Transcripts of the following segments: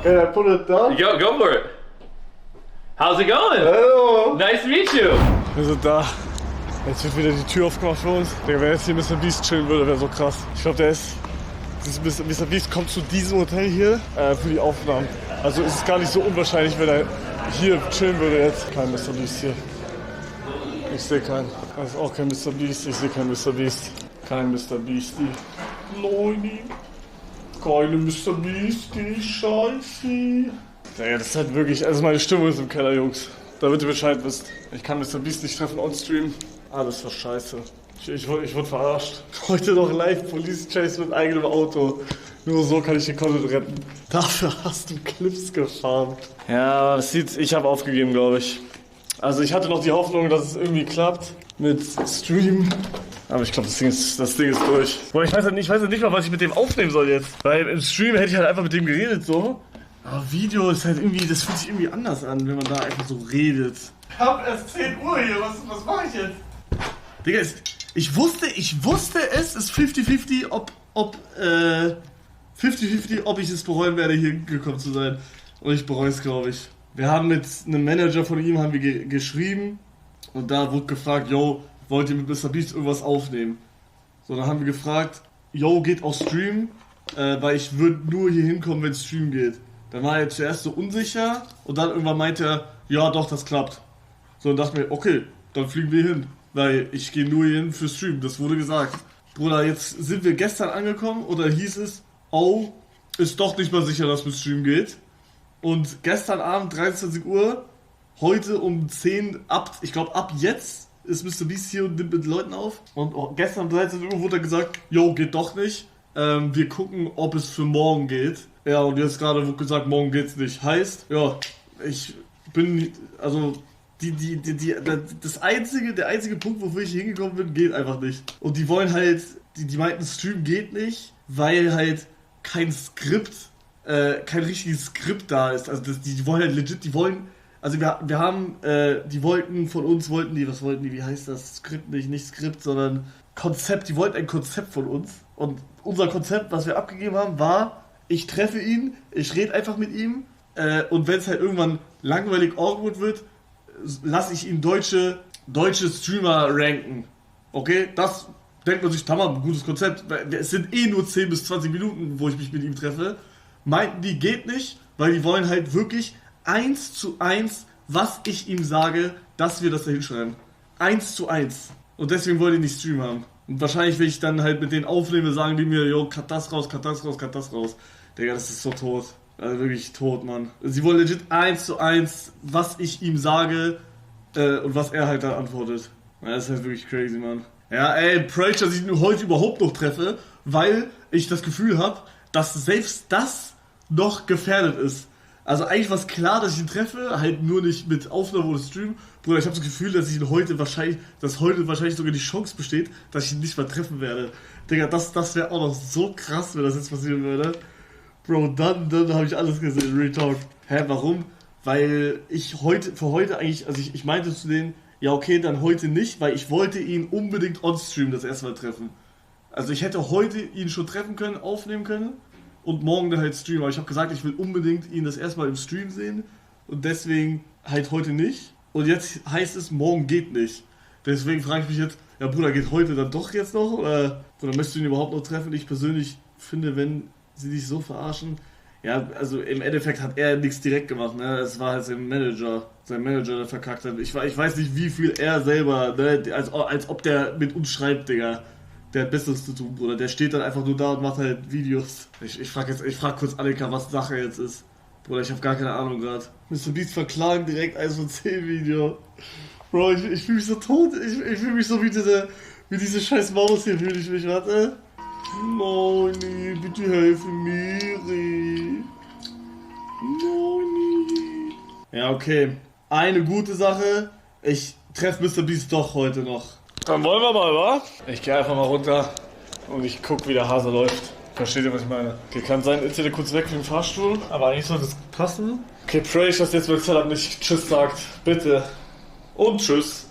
Can I put it down? Go for it. How's it going? Hello. Nice to meet you. Wir sind da. Jetzt wird wieder die Tür aufgemacht für uns. Digga, wenn jetzt hier Mr. Beast chillen würde, wäre so krass. Ich glaube, Mr. Beast kommt zu diesem Hotel hier für die Aufnahmen. Also ist es gar nicht so unwahrscheinlich, wenn er hier chillen würde jetzt. Kein Mr. Beast hier. Ich sehe keinen. Das ist auch kein Mr. Beast. Ich sehe keinen Mr. Beast. Kein Mr. Beastie. Leute. Keine Mr. Beastie. Scheiße. Ja, das ist halt wirklich, also meine Stimmung ist im Keller, Jungs. Damit ihr Bescheid wisst. Ich kann Mr. Beast nicht treffen on Stream. Alles war scheiße. Ich wurde verarscht. Heute noch live Police Chase mit eigenem Auto. Nur so kann ich den Content retten. Dafür hast du Clips gefahren. Ja, ich habe aufgegeben, glaube ich. Also ich hatte noch die Hoffnung, dass es irgendwie klappt mit Stream. Aber ich glaube, das Ding ist durch. Boah, ich weiß halt nicht mal, was ich mit dem aufnehmen soll jetzt. Weil im Stream hätte ich halt einfach mit dem geredet so. Aber Video ist halt irgendwie, das fühlt sich irgendwie anders an, wenn man da einfach so redet. Ich hab erst 10 Uhr hier, was mache ich jetzt? Digga, ich wusste es ist 50-50, ob ich es bereuen werde, hier gekommen zu sein. Und ich bereue es, glaube ich. Wir haben mit einem Manager von ihm geschrieben und da wurde gefragt, yo, wollt ihr mit Mr. Beast irgendwas aufnehmen? So, dann haben wir gefragt, yo, geht auch Stream, weil ich würde nur hier hinkommen, wenn Stream geht. Dann war er zuerst so unsicher und dann irgendwann meinte er, ja doch, das klappt. So, und dachte mir, okay, dann fliegen wir hin, weil ich gehe nur hier hin für Stream, das wurde gesagt. Bruder, jetzt sind wir gestern angekommen und dann hieß es, oh, ist doch nicht mal sicher, dass mit Stream geht. Und gestern Abend 23 Uhr, heute um 10, ich glaube ab jetzt ist Mr. Beast hier und nimmt mit Leuten auf. Und gestern um 13 Uhr wurde gesagt, yo, geht doch nicht. Wir gucken, ob es für morgen geht. Ja, und jetzt gerade wurde gesagt, morgen geht's nicht. Heißt, ja, ich bin, also, der einzige Punkt, wofür ich hier hingekommen bin, geht einfach nicht. Und die wollen halt, die meinten, Stream geht nicht, weil halt kein richtiges Skript da ist. Also, die wollen halt legit, also wir haben, wie heißt das? Skript nicht Skript, sondern Konzept, die wollten ein Konzept von uns. Und unser Konzept, was wir abgegeben haben, war, ich treffe ihn, ich rede einfach mit ihm und wenn es halt irgendwann langweilig awkward wird, lasse ich ihn deutsche Streamer ranken. Okay, das denkt man sich, tamam, ein gutes Konzept. Es sind nur 10 bis 20 Minuten, wo ich mich mit ihm treffe. Meinten die, geht nicht, weil die wollen halt wirklich 1:1, was ich ihm sage, dass wir das da hinschreiben. 1:1. Und deswegen wollen die nicht Stream haben. Und wahrscheinlich, wenn ich dann halt mit denen aufnehme, sagen die mir, yo, cut das raus. Digga, das ist so tot. Also wirklich tot, Mann. Sie wollen legit 1:1, was ich ihm sage und was er halt dann antwortet. Ja, das ist halt wirklich crazy, Mann. Ja, ey, Preach, dass ich ihn heute überhaupt noch treffe, weil ich das Gefühl habe, dass selbst das noch gefährdet ist. Also eigentlich war es klar, dass ich ihn treffe, halt nur nicht mit Aufnahme oder Stream. Bruder, ich habe das Gefühl, dass heute wahrscheinlich sogar die Chance besteht, dass ich ihn nicht mal treffen werde. Digga, das wäre auch noch so krass, wenn das jetzt passieren würde. Bro, dann habe ich alles gesehen, Real Talk. Hä, warum? Weil ich für heute eigentlich, also ich meinte zu denen, ja okay, dann heute nicht, weil ich wollte ihn unbedingt on-stream das erste Mal treffen. Also ich hätte heute ihn schon treffen können, aufnehmen können und morgen dann halt streamen. Aber ich habe gesagt, ich will unbedingt ihn das erste Mal im Stream sehen und deswegen halt heute nicht. Und jetzt heißt es, morgen geht nicht. Deswegen frage ich mich jetzt, ja Bruder, geht heute dann doch jetzt noch? Oder möchtest du ihn überhaupt noch treffen? Ich persönlich finde, wenn sie dich so verarschen, ja, also im Endeffekt hat er nichts direkt gemacht, ne? Es war halt sein Manager, der verkackt hat. Ich weiß nicht, wie viel er selber, ne? Als ob der mit uns schreibt, Digga. Der hat Besseres zu tun, Bruder. Der steht dann einfach nur da und macht halt Videos. Ich frag kurz Annika, was Sache jetzt ist. Bruder, ich habe gar keine Ahnung gerade. Mr. Beast verklagen direkt 1 von 10 Video. Bro, ich fühle mich so tot. Ich fühle mich so wie diese scheiß Maus hier, fühle ich mich, warte. Moni, bitte helfe Miri. Moni. Ja, okay. Eine gute Sache. Ich treffe Mr. Beast doch heute noch. Dann wollen wir mal, wa? Ich gehe einfach mal runter und ich guck, wie der Hase läuft. Versteht ihr, was ich meine? Okay, kann sein, jetzt ist er kurz weg wegen Fahrstuhl, aber eigentlich sollte es passen. Okay, pray, dass jetzt mein Setup nicht Tschüss sagt. Bitte. Und Tschüss.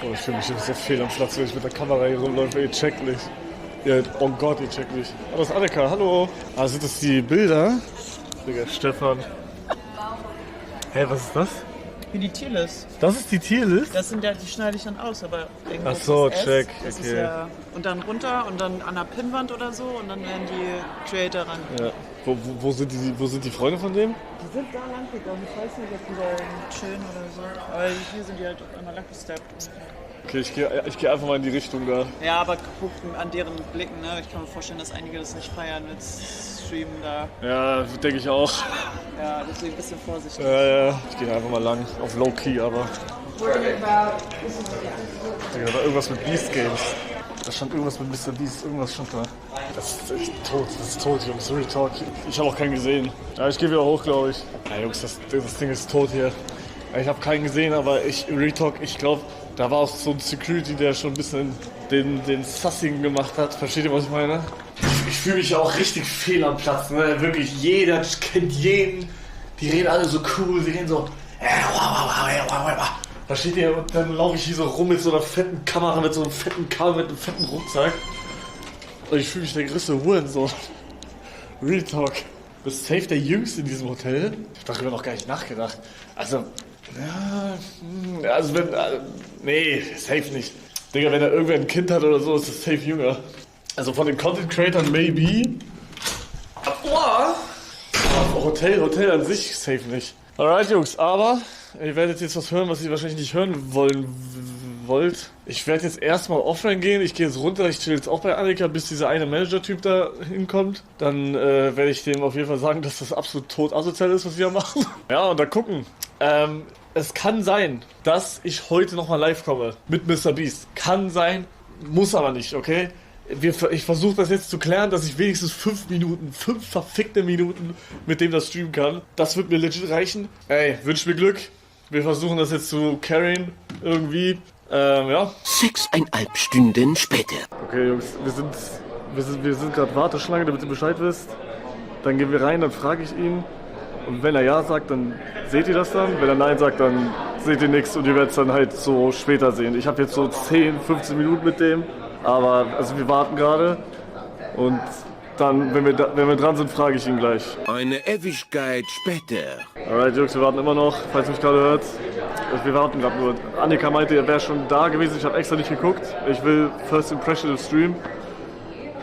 Oh, ich fühle mich so fehl am Platz, wenn ich mit der Kamera hier rumläufe. Ihr checkt nicht. Oh Gott, ihr checkt nicht. Oh, das ist Annika, hallo. Ah, sind das die Bilder? Digga, Stefan. Hä, was ist das? Wie die Tierlist. Das ist die Tierlist? Das sind ja, die schneide ich dann aus, aber irgendwo Ach so, ist S, check, das okay. ist ja, und dann runter und dann an der Pinnwand oder so und dann werden die Creator ran. Ja. Wo sind die Freunde von dem? Die sind da lang gegangen, ich weiß nicht, ob die da chillen oder so. Aber hier sind die halt einmal lang gesteppt. Okay, ich geh einfach mal in die Richtung da. Ja, aber gucken an deren Blicken, ne? Ich kann mir vorstellen, dass einige das nicht feiern mit Streamen da. Ja, denke ich auch. Ja, deswegen ein bisschen vorsichtig. Ja. Ich gehe einfach mal lang. Auf Low-Key, aber. Digga, da irgendwas mit Beast Games. Da stand irgendwas mit Mr. Beast, irgendwas stand da. Das ist echt tot, Jungs. Real Talk. Ich habe auch keinen gesehen. Ja, ich gehe wieder hoch, glaube ich. Ja, Jungs, das Ding ist tot hier. Ich habe keinen gesehen, aber Real Talk, ich glaube, da war auch so ein Security, der schon ein bisschen den Sussing gemacht hat. Versteht ihr, was ich meine? Ich fühle mich ja auch richtig fehl am Platz, ne? Wirklich, jeder kennt jeden. Die reden alle so cool, sie reden so. Versteht ihr? Und dann laufe ich hier so rum mit so einer fetten Kamera, mit so einem fetten Kabel, mit einem fetten Rucksack. Und ich fühle mich der größte Hurensohn. Real Talk. Du bist safe der Jüngste in diesem Hotel. Ich habe darüber noch gar nicht nachgedacht. Also, ja, also wenn, nee, safe nicht. Digga, wenn da irgendwer ein Kind hat oder so, ist das safe jünger. Also von den Content Creators maybe. Aber Hotel an sich safe nicht. Alright, Jungs, aber ihr werdet jetzt was hören, was ihr wahrscheinlich nicht hören wollt. Ich werde jetzt erstmal offline gehen. Ich gehe jetzt runter. Ich chill jetzt auch bei Annika, bis dieser eine Manager-Typ da hinkommt. Dann werde ich dem auf jeden Fall sagen, dass das absolut tot asozial ist, was wir machen. Ja, und dann gucken. Es kann sein, dass ich heute nochmal live komme mit Mr. Beast. Kann sein, muss aber nicht, okay? Ich versuche das jetzt zu klären, dass ich wenigstens 5 verfickte Minuten mit dem das streamen kann. Das wird mir legit reichen. Ey, wünsch mir Glück. Wir versuchen das jetzt zu carryen irgendwie. Ja. 6,5 Stunden später. Okay, Jungs, wir sind gerade Warteschlange, damit ihr Bescheid wisst. Dann gehen wir rein, dann frage ich ihn. Und wenn er ja sagt, dann seht ihr das dann. Wenn er nein sagt, dann seht ihr nichts und ihr werdet es dann halt so später sehen. Ich habe jetzt so 10, 15 Minuten mit dem. Aber also wir warten gerade. Und dann, wenn wir dran sind, frage ich ihn gleich. Eine Ewigkeit später. Alright, Jungs, wir warten immer noch, falls ihr mich gerade hört. Wir warten gerade nur. Annika meinte, er wäre schon da gewesen. Ich habe extra nicht geguckt. Ich will First Impression im Stream.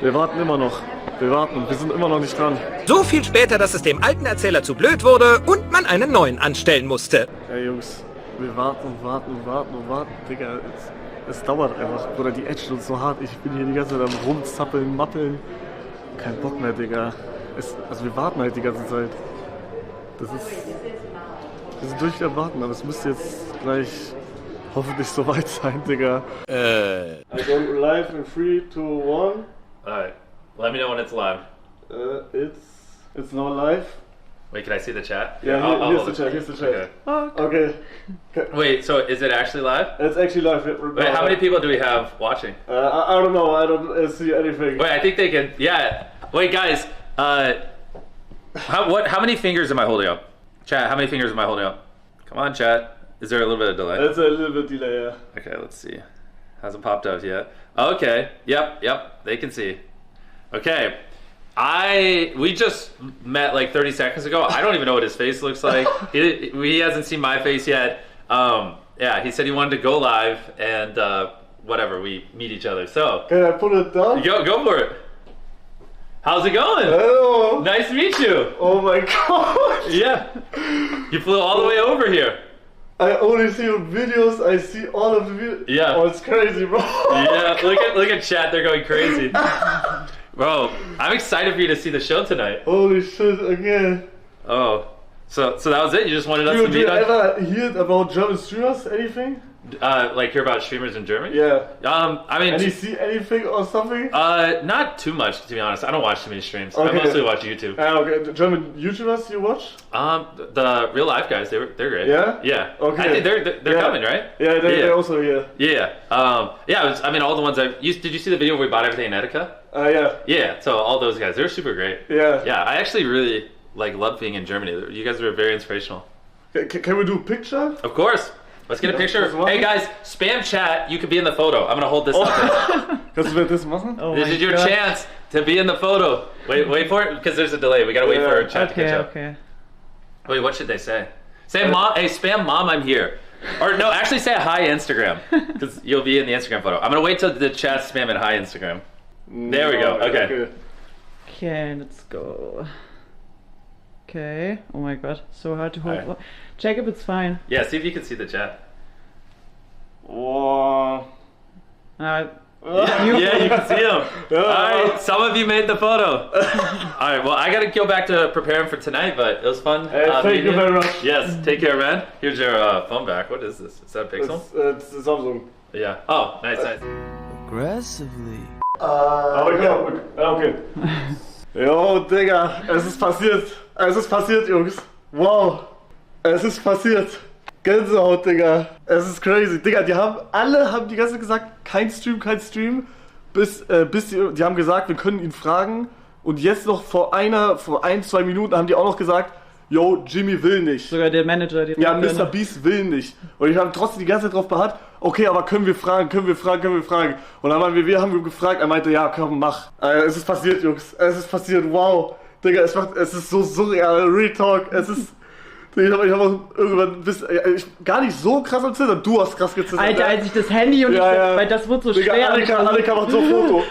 Wir warten immer noch. Wir sind immer noch nicht dran. So viel später, dass es dem alten Erzähler zu blöd wurde und man einen neuen anstellen musste. Ey Jungs, wir warten. Digga, es dauert einfach. Oder die Edge uns so hart. Ich bin hier die ganze Zeit am rumzappeln, mappeln. Kein Bock mehr, Digga. Also wir warten halt die ganze Zeit. Wir sind durch am Warten, aber es müsste jetzt gleich hoffentlich soweit sein, Digga. I go live in 3, 2, 1. Alright. Let me know when it's live. It's now live. Wait, can I see the chat? Yeah, I'll here's hold the it. chat, here's the chat. Okay. Wait, so is it actually live? It's actually live. Wait, how many people do we have watching? I don't know, I don't see anything. Wait, I think they can. Yeah. Wait, guys. How many fingers am I holding up? Chat, how many fingers am I holding up? Come on, chat. Is there a little bit of delay? It's a little bit delay, yeah. Okay, let's see. Hasn't popped out yet. Okay. Yep. They can see. Okay. We just met like 30 seconds ago. I don't even know what his face looks like. He hasn't seen my face yet. Yeah, he said he wanted to go live and whatever, we meet each other. So can I put it down? Go for it. How's it going? Hello. Nice to meet you. Oh my god. Yeah. You flew all the way over here. I only see your videos. I see all of the videos. Yeah. Oh, it's crazy, bro. Yeah. Look at chat. They're going crazy. Bro, I'm excited for you to see the show tonight. Holy shit, again. Oh, so that was it? You just wanted us Do to meet you on? ever hear about German streamers, anything? Like hear about streamers in Germany? Yeah. I mean, And you see anything or something? not too much to be honest. I don't watch too many streams. I Okay. mostly watch YouTube. Okay, the German YouTubers you watch? The real life guys, they're great. Yeah? Yeah. Okay. I think they're Yeah. coming, right? Yeah, they're also here. Yeah. Yeah. I mean, all the ones I've used. Did you see the video where we bought everything in Etika? Yeah. Yeah. So all those guys, they're super great. Yeah. Yeah. I actually really love being in Germany. You guys are very inspirational. Can we do a picture? Of course. Let's get a picture. das machen? Hey guys, spam chat. You could be in the photo. I'm gonna hold this up. Kannst du das machen? Oh This my is your God. chance to be in the photo. Wait for it, because there's a delay. We gotta wait for our chat to catch up. Okay. Wait, what should they say? Say, Mom, hey, spam Mom, I'm here. Or no, actually say hi Instagram, because you'll be in the Instagram photo. I'm gonna wait till the chat spam it hi Instagram. There we go, okay. Okay, let's go. Okay. Oh my god, so hard to hold. Alright. Jacob, it's fine. Yeah, see if you can see the chat. Wow. Yeah, you can see him. Alright, some of you made the photo. Alright, well, I gotta go back to preparing for tonight, but it was fun. Thank you very much. Yes, take care, man. Here's your phone back. What is this? Is that a Pixel? It's Samsung. Yeah. Oh, nice. Aggressively. Okay. Jo, Digga, es ist passiert. Es ist passiert, Jungs. Wow. Es ist passiert. Gänsehaut, Digga. Es ist crazy. Digga, alle haben die ganze Zeit gesagt, kein Stream. Bis die haben gesagt, wir können ihn fragen. Und jetzt noch vor 2 Minuten haben die auch noch gesagt, yo, Jimmy will nicht. Sogar der Manager. Ja, Mr. Beast will nicht. Und ich habe trotzdem die ganze Zeit drauf beharrt, okay, aber können wir fragen. Und dann haben wir gefragt, er meinte, ja, komm, mach. Es ist passiert, Jungs. Es ist passiert, wow. Digga, es ist so surreal, Real Talk. Ich hab auch irgendwann gar nicht so krass am Zittern. Du hast krass gezittert. Alter, als ich das Handy und weil das wird so Digga, schwer. Annika macht so ein Foto.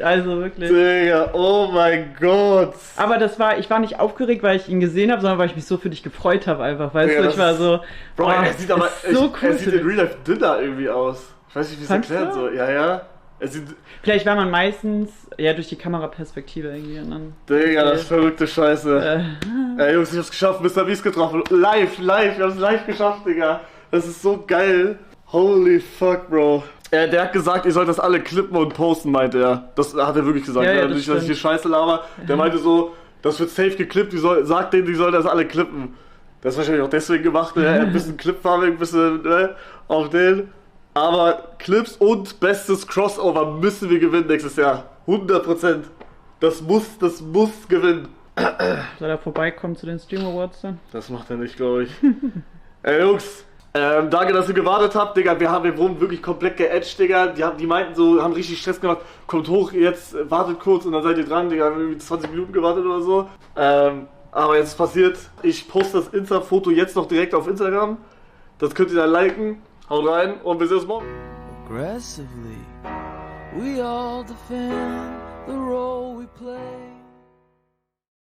Also wirklich. Digga, oh mein Gott. Aber ich war nicht aufgeregt, weil ich ihn gesehen habe, sondern weil ich mich so für dich gefreut habe einfach, weißt Digga, du? Ich war so, Bro, er sieht aber so cool. er sieht in Real Life dünner irgendwie aus. Ich weiß nicht, wie es Fandst erklären du? soll. Ja. Er sieht, vielleicht war man meistens durch die Kameraperspektive irgendwie und dann. Digga, das ist verrückte Scheiße. Ey, Jungs, ich hab's geschafft, Mr. Beast getroffen. Live, wir haben's live geschafft, Digga. Das ist so geil. Holy fuck, Bro. Der hat gesagt, ihr sollt das alle klippen und posten, meinte er. Das hat er wirklich gesagt. Ja, nicht, dass ich hier Scheiße laber. Der meinte so, das wird safe geklippt, sagt denen, die sollen das alle klippen. Das ist wahrscheinlich auch deswegen gemacht, ne? Er hat ein bisschen Clipfarming, ein bisschen, ne? Auf den. Aber Clips und bestes Crossover müssen wir gewinnen nächstes Jahr. 100%. Das muss gewinnen. Soll er vorbeikommen zu den Stream Awards dann? Das macht er nicht, glaube ich. Ey, Jungs. Danke, dass ihr gewartet habt, Digga. Wir wurden wirklich komplett geedged, Digga. Die meinten so, haben richtig Stress gemacht. Kommt hoch, jetzt wartet kurz und dann seid ihr dran, Digga. Wir haben irgendwie 20 Minuten gewartet oder so. Aber jetzt ist passiert. Ich poste das Insta-Foto jetzt noch direkt auf Instagram. Das könnt ihr dann liken. Haut rein und wir sehen uns morgen. Aggressively. We all defend the role we play.